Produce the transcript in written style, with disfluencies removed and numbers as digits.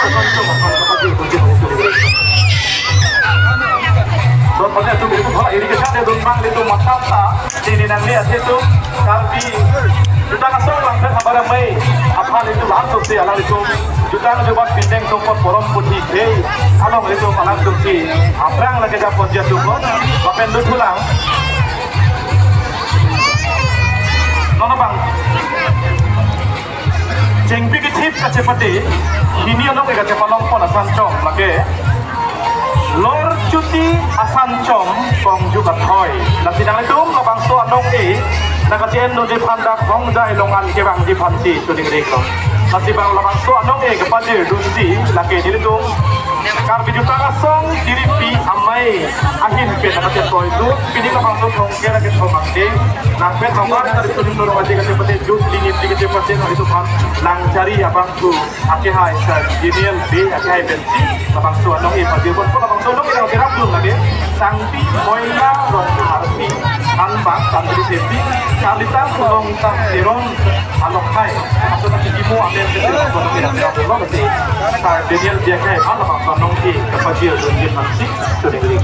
kesoncong kapag kunci itu Soalnya itu kalau ini kita ada bang itu makata di nanti itu karbi kita kasih lang kan kabar mai apa itu langsung sih alam itu kita coba bintang toko forum putih deh alam itu langsung sih apa yang lagi dapat dia tuh apa yang dulu pulang nona bang jengpi kita kecepati ini orang kita cepalong pun asan cong lagi Lor cuti asan com kong juga toy. Dan sidang itu labang so anong nakatien no di pandak kong dai longan kebang di panti tu ding reko. Nasi bang labang so anong kepadir dundi laki di itu. Karbi juta kasong diri pi amai ahin pe nakatien toy itu. Pini labang so kong kera ke tomakde. Nang pe tomar dari tu ding dorong aja kesepati jut dingin dingin kesepati no itu kan lang cari abang tu akihai sa genial be akihai bensi labang so anong padir pun labang so anong yang kerap belum lagi sangpi moina rong harpi anbang santri sepi kalita kulong tak terong alok hai atau nanti ibu ambil sesuatu untuk tidak terlalu berarti saya Daniel dia kayak apa labang so anong kepada dia masih sudah diri